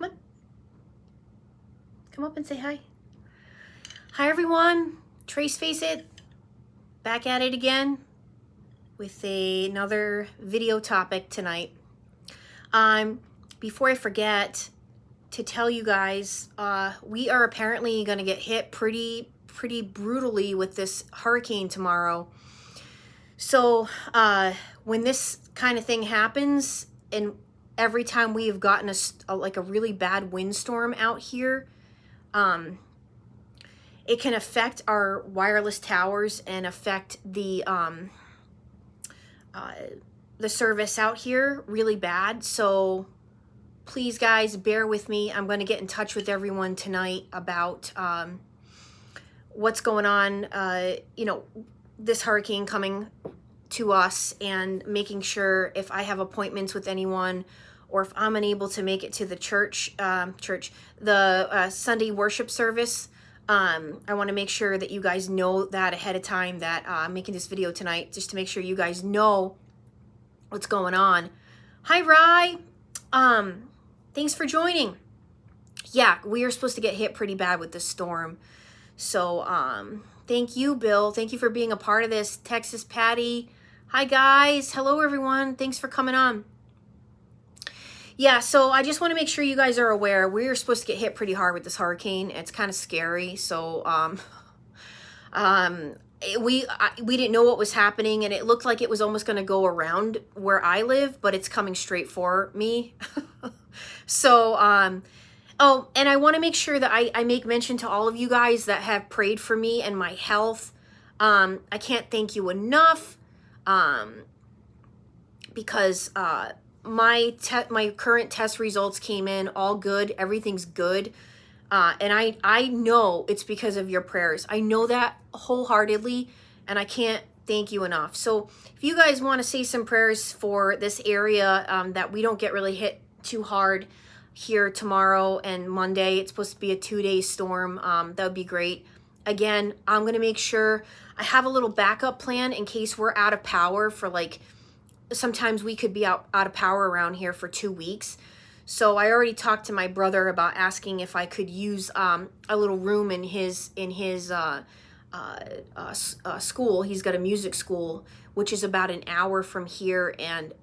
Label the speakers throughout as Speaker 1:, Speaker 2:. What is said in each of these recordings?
Speaker 1: Come on. Come up and say hi. Hi, everyone. Tracefaceit. Back at it again with another video topic tonight. Before I forget to tell you guys, we are apparently going to get hit pretty brutally with this hurricane tomorrow. So when this kind of thing happens, and every time we have gotten a really bad windstorm out here, it can affect our wireless towers and affect the service out here really bad. So please, guys, bear with me. I'm going to get in touch with everyone tonight about what's going on, this hurricane coming to us, and making sure if I have appointments with anyone, or if I'm unable to make it to the church, the Sunday worship service. I want to make sure that you guys know that ahead of time, that I'm making this video tonight just to make sure you guys know what's going on. Hi, Rye. Thanks for joining. Yeah, we are supposed to get hit pretty bad with this storm. So thank you, Bill. Thank you for being a part of this. Texas Patty. Hi, guys. Hello, everyone. Thanks for coming on. Yeah, so I just want to make sure you guys are aware. We're supposed to get hit pretty hard with this hurricane. It's kind of scary. So we didn't know what was happening, and it looked like it was almost going to go around where I live, but it's coming straight for me. So oh, and I want to make sure that I make mention to all of you guys that have prayed for me and my health. I can't thank you enough, because my current test results came in all good. Everything's good. And I know it's because of your prayers. I know that wholeheartedly, and I can't thank you enough. So if you guys want to say some prayers for this area, that we don't get really hit too hard here tomorrow and Monday. It's supposed to be a 2-day storm. That would be great. Again, I'm going to make sure I have a little backup plan in case we're out of power for, like, sometimes we could be out of power around here for 2 weeks. So I already talked to my brother about asking if I could use a little room in his school. He's got a music school, which is about an hour from here, and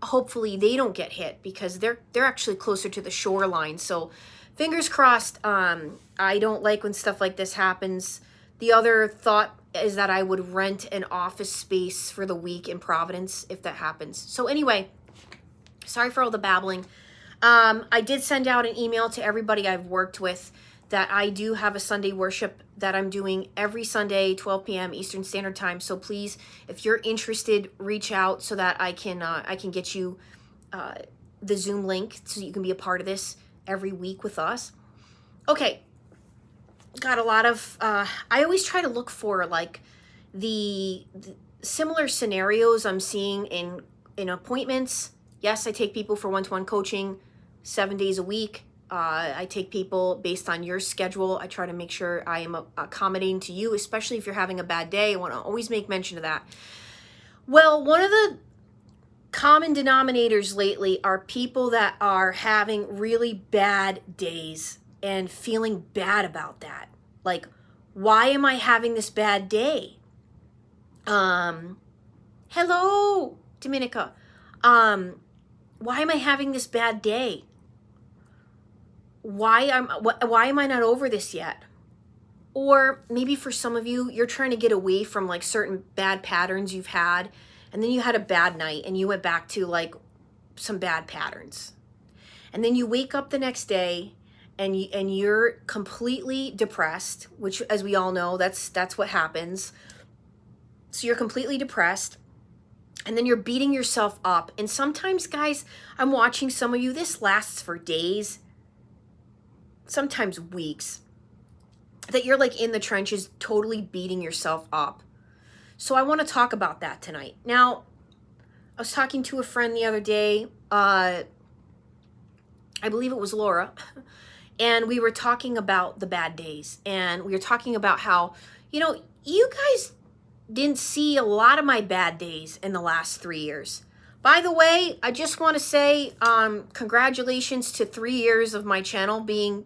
Speaker 1: hopefully they don't get hit because they're actually closer to the shoreline. So fingers crossed. I don't like when stuff like this happens. The other thought is that I would rent an office space for the week in Providence if that happens. So anyway, sorry for all the babbling. I did send out an email to everybody I've worked with that I do have a Sunday worship that I'm doing every Sunday, 12 p.m. Eastern Standard Time. So please, if you're interested, reach out so that I can get you the Zoom link so you can be a part of this every week with us. Okay. Got a lot of, I always try to look for, like, the similar scenarios I'm seeing in appointments. Yes, I take people for one-to-one coaching 7 days a week. I take people based on your schedule. I try to make sure I am accommodating to you, especially if you're having a bad day. I want to always make mention of that. Well, one of the common denominators lately are people that are having really bad days and feeling bad about that. Like, why am I having this bad day? Hello, Dominica. Why am I having this bad day? Why am I not over this yet? Or maybe for some of you, you're trying to get away from, like, certain bad patterns you've had, and then you had a bad night and you went back to, like, some bad patterns. And then you wake up the next day and you're completely depressed, which, as we all know, that's what happens. So you're completely depressed, and then you're beating yourself up. And sometimes, guys, I'm watching some of you, this lasts for days, sometimes weeks, that you're, like, in the trenches totally beating yourself up. So I want to talk about that tonight. Now, I was talking to a friend the other day, I believe it was Laura, and we were talking about the bad days, and we were talking about how, you guys didn't see a lot of my bad days in the last 3 years, By the way, I just want to say congratulations to 3 years of my channel being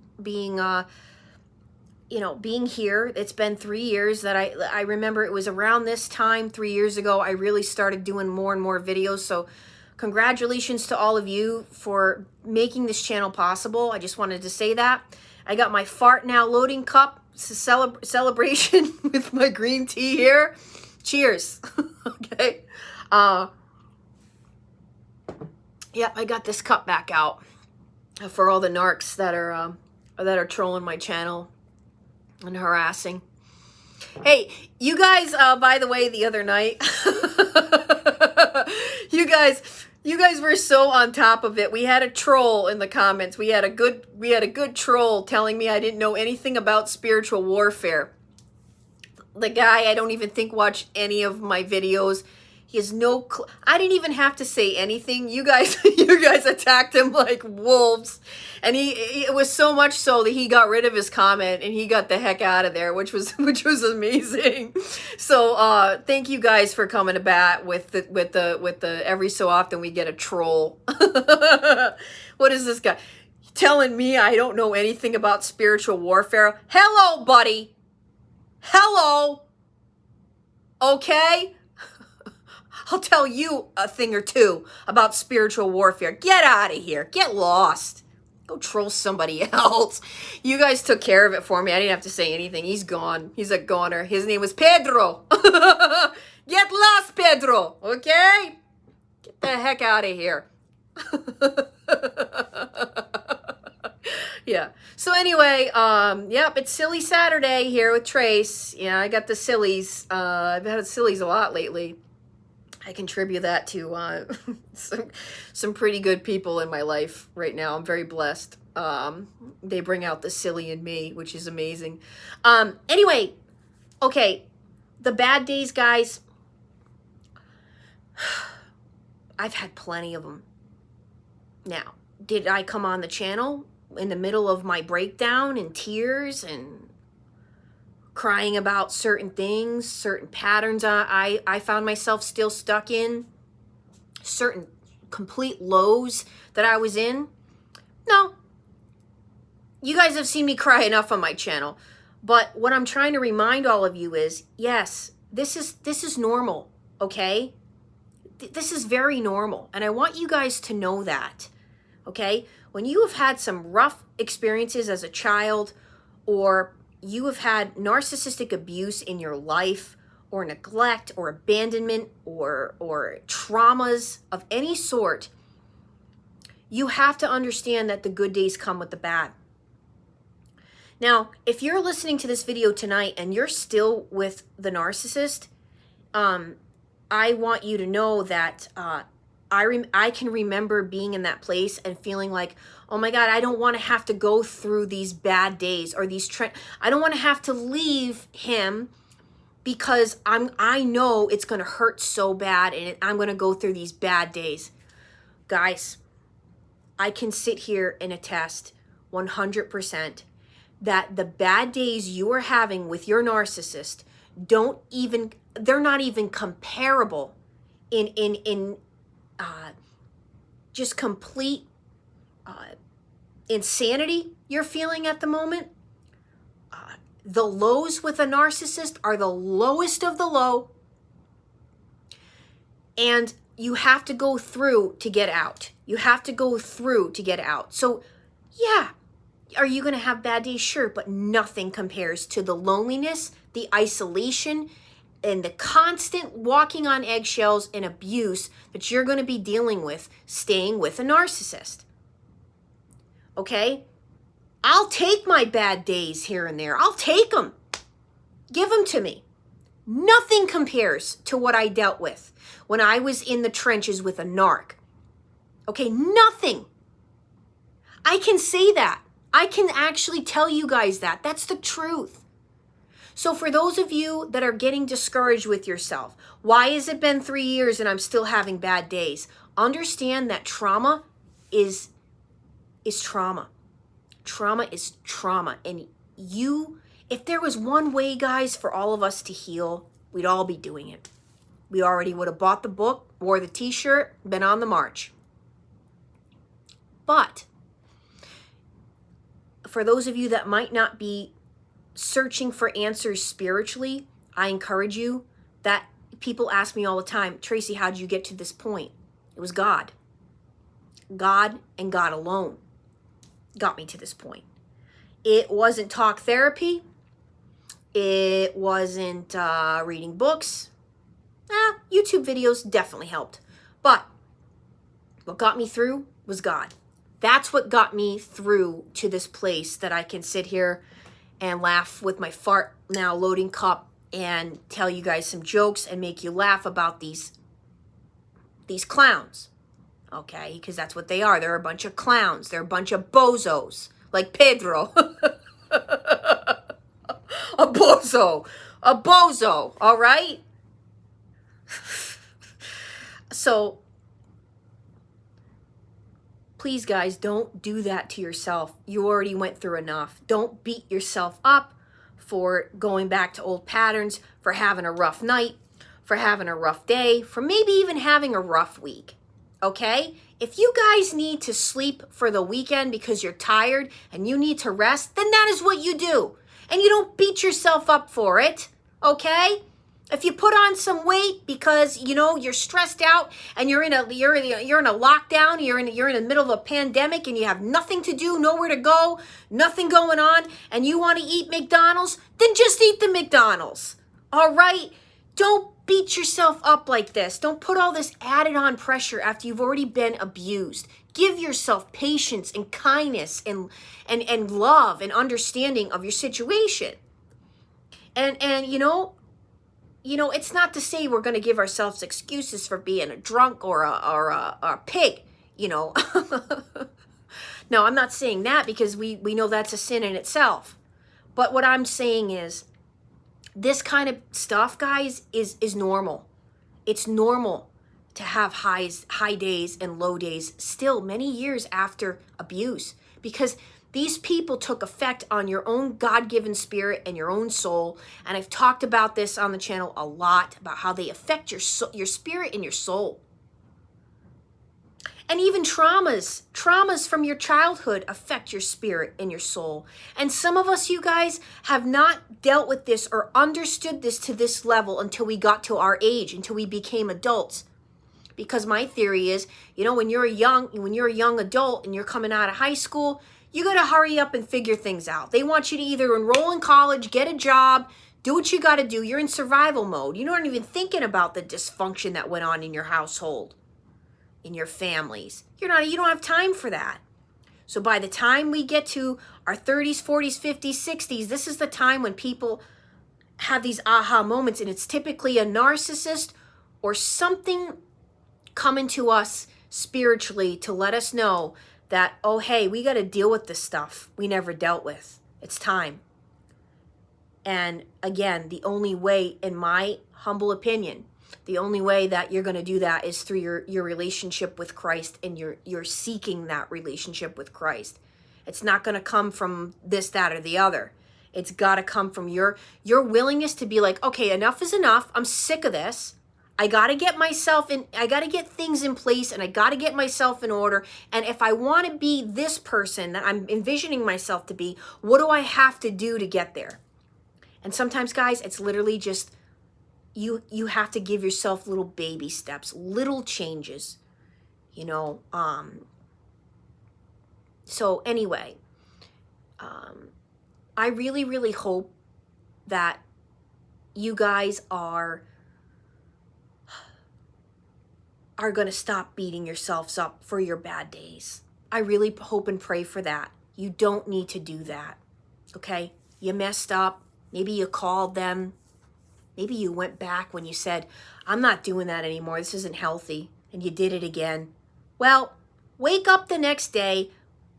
Speaker 1: here. It's been 3 years that I remember it was around this time 3 years ago I really started doing more and more videos. So congratulations to all of you for making this channel possible. I just wanted to say that. I got my fart now loading cup. It's a celebration with my green tea here. Cheers. Okay. Yeah, I got this cup back out for all the narcs that are trolling my channel and harassing. Hey, you guys, by the way, the other night, you guys were so on top of it. We had a troll in the comments. We had a good troll telling me I didn't know anything about spiritual warfare. The guy, I don't even think watched any of my videos. He has no I didn't even have to say anything. You guys attacked him like wolves. And it was so much so that he got rid of his comment and he got the heck out of there, which was amazing. So thank you guys for coming to bat with the every so often we get a troll. What is this guy telling me I don't know anything about spiritual warfare? Hello, buddy. Hello. Okay? I'll tell you a thing or two about spiritual warfare. Get out of here. Get lost. Go troll somebody else. You guys took care of it for me. I didn't have to say anything. He's gone. He's a goner. His name was Pedro. Get lost, Pedro. Okay? Get the heck out of here. Yeah. So anyway, yep, it's Silly Saturday here with Trace. Yeah, I got the sillies. I've had sillies a lot lately. I contribute that to some pretty good people in my life right now. I'm very blessed. They bring out the silly in me, which is amazing. Anyway, okay, the bad days, guys. I've had plenty of them. Now, did I come on the channel in the middle of my breakdown and tears and crying about certain things, certain patterns I found myself still stuck in, certain complete lows that I was in? No. You guys have seen me cry enough on my channel. But what I'm trying to remind all of you is, yes, this is normal, okay? This is very normal. And I want you guys to know that, okay? When you have had some rough experiences as a child, or you have had narcissistic abuse in your life, or neglect, or abandonment, or traumas of any sort, you have to understand that the good days come with the bad. Now, if you're listening to this video tonight and you're still with the narcissist, I want you to know that I can remember being in that place and feeling like, oh my God, I don't want to have to go through these bad days or these I don't want to have to leave him because I know it's going to hurt so bad and I'm going to go through these bad days. Guys, I can sit here and attest 100% that the bad days you are having with your narcissist they're not even comparable in just complete insanity you're feeling at the moment. The lows with a narcissist are the lowest of the low, and you have to go through to get out. You have to go through to get out. So yeah, are you going to have bad days? Sure, but nothing compares to the loneliness, the isolation, and the constant walking on eggshells and abuse that you're going to be dealing with staying with a narcissist. Okay? I'll take my bad days here and there. I'll take them. Give them to me. Nothing compares to what I dealt with when I was in the trenches with a narc. Okay? Nothing. I can say that. I can actually tell you guys that. That's the truth. So for those of you that are getting discouraged with yourself, why has it been 3 years and I'm still having bad days? Understand that trauma is trauma. Trauma is trauma. And if there was one way, guys, for all of us to heal, we'd all be doing it. We already would have bought the book wore the t-shirt, been on the march. But for those of you that might not be searching for answers spiritually, I encourage you that people ask me all the time, Tracy, how did you get to this point? It was God. God and God alone got me to this point. It wasn't talk therapy. It wasn't reading books. YouTube videos definitely helped. But what got me through was God. That's what got me through to this place that I can sit here and laugh with my fart now loading cup and tell you guys some jokes and make you laugh about these clowns. Okay, because that's what they are. They're a bunch of clowns. They're a bunch of bozos, like Pedro. A bozo. A bozo, all right? So, please, guys, don't do that to yourself. You already went through enough. Don't beat yourself up for going back to old patterns, for having a rough night, for having a rough day, for maybe even having a rough week. Okay? If you guys need to sleep for the weekend because you're tired and you need to rest, then that is what you do. And you don't beat yourself up for it. Okay? If you put on some weight because, you know, you're stressed out and you're in a lockdown, you're in the middle of a pandemic and you have nothing to do, nowhere to go, nothing going on, and you want to eat McDonald's, then just eat the McDonald's. All right? Don't beat yourself up like this. Don't put all this added on pressure after you've already been abused. Give yourself patience and kindness and love and understanding of your situation. And you know, it's not to say we're going to give ourselves excuses for being a drunk or a pig, you know. No, I'm not saying that because we know that's a sin in itself. But what I'm saying is this kind of stuff, guys, is normal. It's normal to have high days and low days still many years after abuse, because these people took effect on your own God-given spirit and your own soul. And I've talked about this on the channel a lot, about how they affect your spirit and your soul. And even traumas from your childhood affect your spirit and your soul. And some of us, you guys, have not dealt with this or understood this to this level until we got to our age, until we became adults. Because my theory is, you know, when you're a young adult and you're coming out of high school, you got to hurry up and figure things out. They want you to either enroll in college, get a job, do what you got to do. You're in survival mode. You're not even thinking about the dysfunction that went on in your household, in your families. You don't have time for that. So by the time we get to our 30s, 40s, 50s, 60s, this is the time when people have these aha moments, and it's typically a narcissist or something coming to us spiritually to let us know that, oh, hey, we got to deal with this stuff we never dealt with. It's time. And again, the only way, in my humble opinion, the only way that you're going to do that is through your relationship with Christ, and you're seeking that relationship with Christ. It's not going to come from this, that, or the other. It's got to come from your willingness to be like, okay, enough is enough. I'm sick of this. I got to get things in place, and I got to get myself in order. And if I want to be this person that I'm envisioning myself to be, what do I have to do to get there? And sometimes, guys, it's literally just, you have to give yourself little baby steps, little changes, you know. So anyway, I really, really hope that you guys are going to stop beating yourselves up for your bad days. I really hope and pray for that. You don't need to do that, okay? You messed up. Maybe you called them. Maybe you went back when you said, I'm not doing that anymore. This isn't healthy. And you did it again. Well, wake up the next day.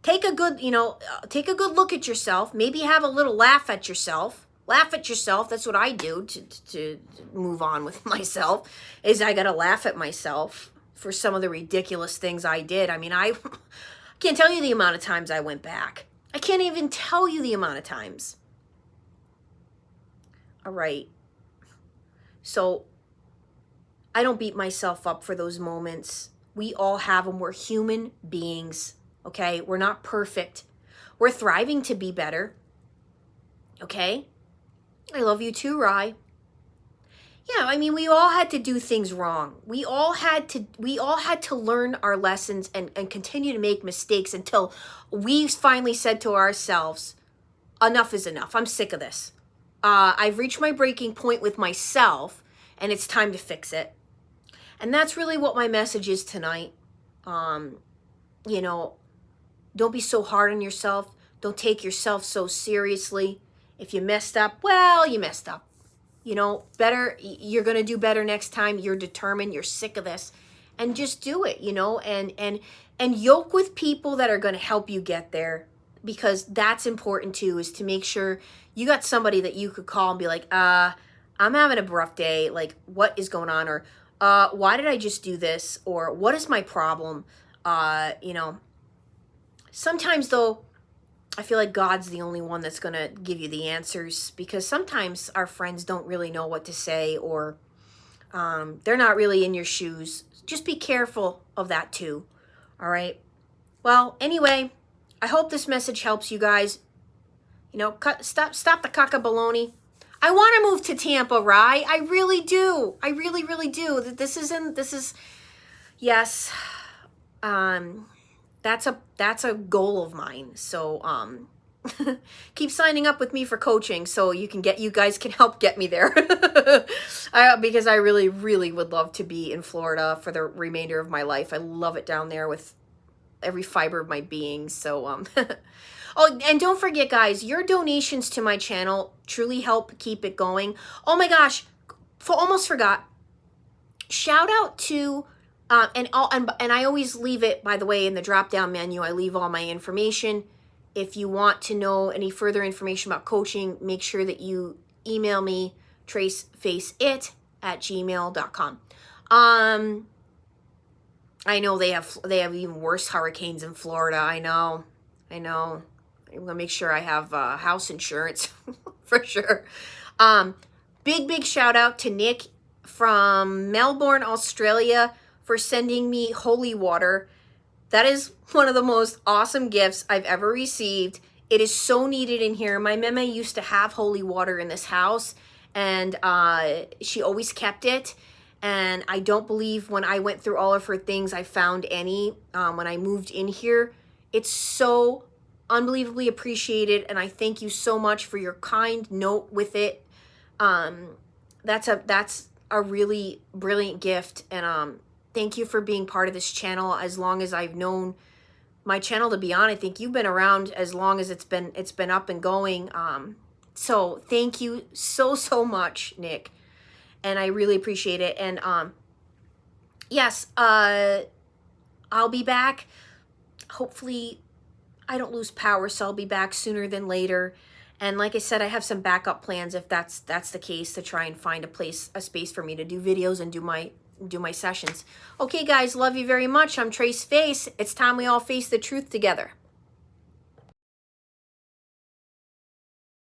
Speaker 1: Take a good look at yourself. Maybe have a little laugh at yourself. Laugh at yourself. That's what I do to move on with myself, is I got to laugh at myself for some of the ridiculous things I did. I mean, I can't tell you the amount of times I went back. I can't even tell you the amount of times. All right. So I don't beat myself up for those moments. We all have them. We're human beings, okay? We're not perfect. We're thriving to be better, okay? I love you too, Rye. Yeah, I mean, we all had to do things wrong. We all had to learn our lessons and continue to make mistakes until we finally said to ourselves, enough is enough. I'm sick of this. I've reached my breaking point with myself, and it's time to fix it. And that's really what my message is tonight. You know, don't be so hard on yourself. Don't take yourself so seriously. If you messed up, well, you messed up. You know, better, you're going to do better next time. You're determined. You're sick of this. And just do it, you know, and yoke with people that are going to help you get there, because that's important too, is to make sure you got somebody that you could call and be like, I'm having a rough day. Like, what is going on? Or, why did I just do this? Or what is my problem? You know, sometimes though, I feel like God's the only one that's going to give you the answers, because sometimes our friends don't really know what to say, or they're not really in your shoes. Just be careful of that too. All right. Well, anyway, I hope this message helps you guys. You know, stop the caca baloney. I want to move to Tampa, Rye. I really do. I really, really do. Yes. That's a goal of mine. So keep signing up with me for coaching so you guys can help get me there. Because I really, really would love to be in Florida for the remainder of my life. I love it down there with every fiber of my being. So oh, and don't forget, guys, your donations to my channel truly help keep it going. Oh my gosh, almost forgot. Shout out to and I always leave it, by the way, in the drop-down menu. I leave all my information. If you want to know any further information about coaching, make sure that you email me, tracefaceit@gmail.com. I know they have even worse hurricanes in Florida. I know. I'm gonna make sure I have house insurance for sure. Big shout out to Nick from Melbourne, Australia, for sending me holy water. That is one of the most awesome gifts I've ever received. It is so needed in here. My meme used to have holy water in this house, and she always kept it. And I don't believe when I went through all of her things, I found any when I moved in here. It's so unbelievably appreciated, and I thank you so much for your kind note with it. That's a really brilliant gift, and thank you for being part of this channel as long as I've known my channel to be on. I think you've been around as long as it's been up and going. So thank you so much, Nick, and I really appreciate it. And yes, I'll be back. Hopefully I don't lose power, so I'll be back sooner than later. And like I said, I have some backup plans if that's the case, to try and find a space for me to do videos and do my sessions. Okay, guys, love you very much. I'm Trace Face. It's time we all face the truth together.